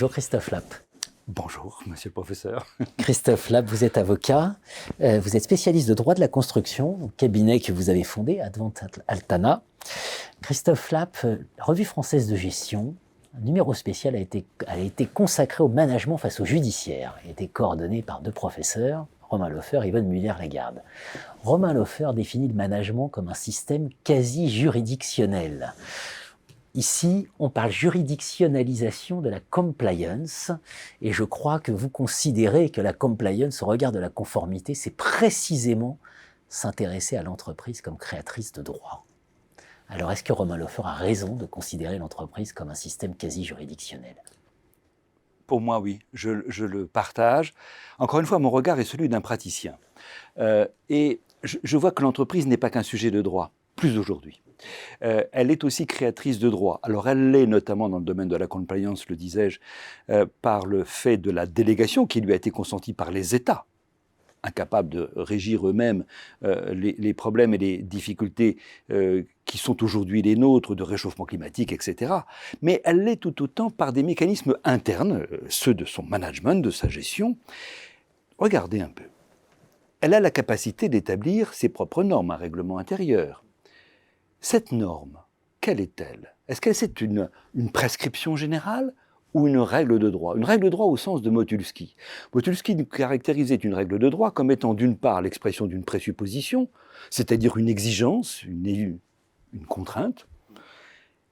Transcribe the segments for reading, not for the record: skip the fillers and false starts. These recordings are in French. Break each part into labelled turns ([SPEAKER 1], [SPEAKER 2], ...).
[SPEAKER 1] Bonjour Christophe Lapp.
[SPEAKER 2] Bonjour, monsieur le professeur.
[SPEAKER 1] Christophe Lapp, vous êtes avocat, vous êtes spécialiste de droit de la construction, au cabinet que vous avez fondé, Advent Altana. Christophe Lapp, Revue française de gestion, un numéro spécial a été consacré au management face au judiciaire. Il a été coordonné par deux professeurs, Romain Loffer et Yvonne Muller-Lagarde. Romain Loffer définit le management comme un système quasi-juridictionnel. Ici, on parle juridictionnalisation de la compliance, et je crois que vous considérez que la compliance, au regard de la conformité, c'est précisément s'intéresser à l'entreprise comme créatrice de droit. Alors, est-ce que Romain Loffer a raison de considérer l'entreprise comme un système quasi-juridictionnel ?
[SPEAKER 2] Pour moi, oui, je le partage. Encore une fois, mon regard est celui d'un praticien. Et je vois que l'entreprise n'est pas qu'un sujet de droit, plus aujourd'hui. Elle est aussi créatrice de droit. Alors elle l'est notamment dans le domaine de la compliance, le disais-je, par le fait de la délégation qui lui a été consentie par les États, incapables de régir eux-mêmes les problèmes et les difficultés qui sont aujourd'hui les nôtres, de réchauffement climatique, etc. Mais elle l'est tout autant par des mécanismes internes, ceux de son management, de sa gestion. Regardez un peu. Elle a la capacité d'établir ses propres normes, un règlement intérieur. Cette norme, quelle est-elle ? Est-ce que c'est une prescription générale ou une règle de droit ? Une règle de droit au sens de Motulski. Motulski caractérisait une règle de droit comme étant d'une part l'expression d'une présupposition, c'est-à-dire une exigence, une contrainte,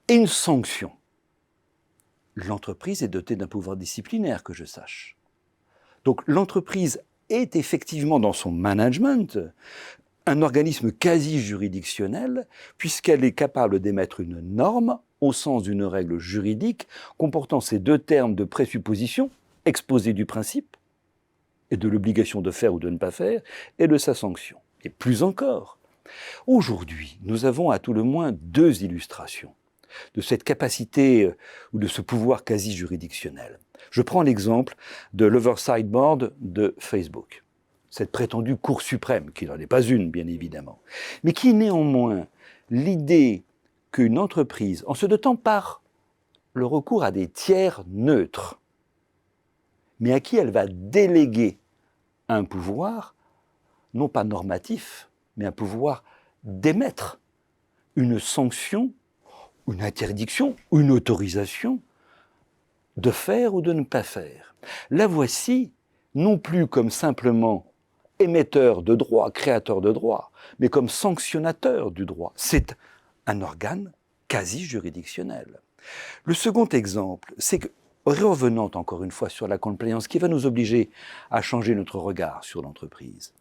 [SPEAKER 2] et une sanction. L'entreprise est dotée d'un pouvoir disciplinaire, que je sache. Donc l'entreprise est effectivement dans son management un organisme quasi-juridictionnel, puisqu'elle est capable d'émettre une norme au sens d'une règle juridique comportant ces deux termes de présupposition, exposé du principe, et de l'obligation de faire ou de ne pas faire, et de sa sanction. Et plus encore, aujourd'hui, nous avons à tout le moins deux illustrations de cette capacité ou de ce pouvoir quasi-juridictionnel. Je prends l'exemple de l'Oversight Board de Facebook. Cette prétendue Cour suprême, qui n'en est pas une, bien évidemment, mais qui néanmoins, l'idée qu'une entreprise, en se dotant par le recours à des tiers neutres, mais à qui elle va déléguer un pouvoir, non pas normatif, mais un pouvoir d'émettre une sanction, une interdiction, une autorisation de faire ou de ne pas faire. La voici, non plus comme simplement émetteur de droit, créateur de droit, mais comme sanctionnateur du droit. C'est un organe quasi-juridictionnel. Le second exemple, c'est que, revenant encore une fois sur la compliance, qui va nous obliger à changer notre regard sur l'entreprise,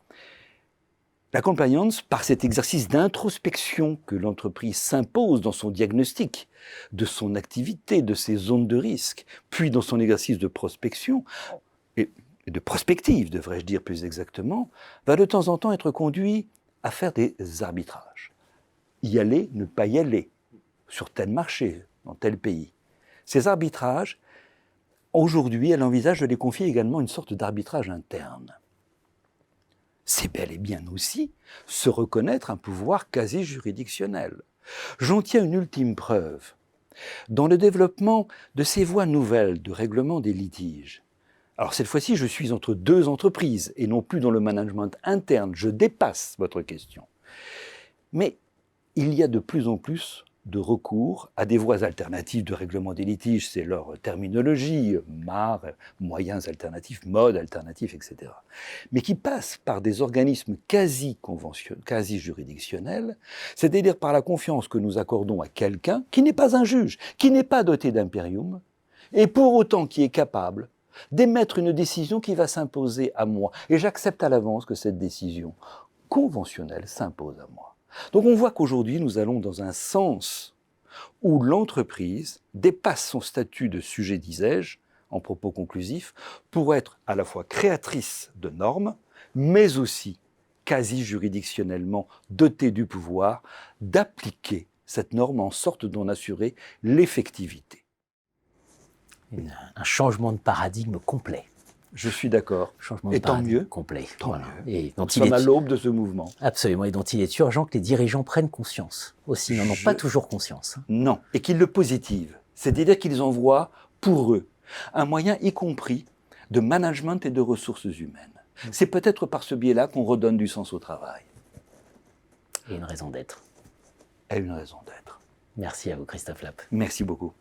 [SPEAKER 2] la compliance, par cet exercice d'introspection que l'entreprise s'impose dans son diagnostic de son activité, de ses zones de risque, puis dans son exercice de prospection, et de prospective, devrais-je dire plus exactement, va de temps en temps être conduit à faire des arbitrages. Y aller, ne pas y aller, sur tel marché, dans tel pays. Ces arbitrages, aujourd'hui, elle envisage de les confier également à une sorte d'arbitrage interne. C'est bel et bien aussi se reconnaître un pouvoir quasi-juridictionnel. J'en tiens une ultime preuve. Dans le développement de ces voies nouvelles de règlement des litiges, alors cette fois-ci, je suis entre deux entreprises et non plus dans le management interne. Je dépasse votre question. Mais il y a de plus en plus de recours à des voies alternatives de règlement des litiges. C'est leur terminologie, MAR, moyens alternatifs, modes alternatifs, etc. Mais qui passent par des organismes quasi-juridictionnels, c'est-à-dire par la confiance que nous accordons à quelqu'un qui n'est pas un juge, qui n'est pas doté d'impérium, et pour autant qui est capable d'émettre une décision qui va s'imposer à moi. Et j'accepte à l'avance que cette décision conventionnelle s'impose à moi. Donc on voit qu'aujourd'hui, nous allons dans un sens où l'entreprise dépasse son statut de sujet, disais-je, en propos conclusif, pour être à la fois créatrice de normes, mais aussi quasi-juridictionnellement dotée du pouvoir d'appliquer cette norme en sorte d'en assurer l'effectivité.
[SPEAKER 1] Un changement de paradigme complet.
[SPEAKER 2] Je suis d'accord.
[SPEAKER 1] Changement de
[SPEAKER 2] et tant
[SPEAKER 1] paradigme
[SPEAKER 2] mieux.
[SPEAKER 1] Complet.
[SPEAKER 2] Tant
[SPEAKER 1] Voilà.
[SPEAKER 2] mieux.
[SPEAKER 1] Et dont
[SPEAKER 2] Nous sommes à l'aube de ce mouvement.
[SPEAKER 1] Absolument. Et dont il est urgent que les dirigeants prennent conscience. Aussi, ils n'en ont pas toujours conscience.
[SPEAKER 2] Non. Et qu'ils le positivent. C'est-à-dire qu'ils en voient pour eux un moyen y compris de management et de ressources humaines. C'est peut-être par ce biais-là qu'on redonne du sens au travail.
[SPEAKER 1] Et une raison d'être.
[SPEAKER 2] Et une raison d'être.
[SPEAKER 1] Merci à vous, Christophe Lapp.
[SPEAKER 2] Merci beaucoup.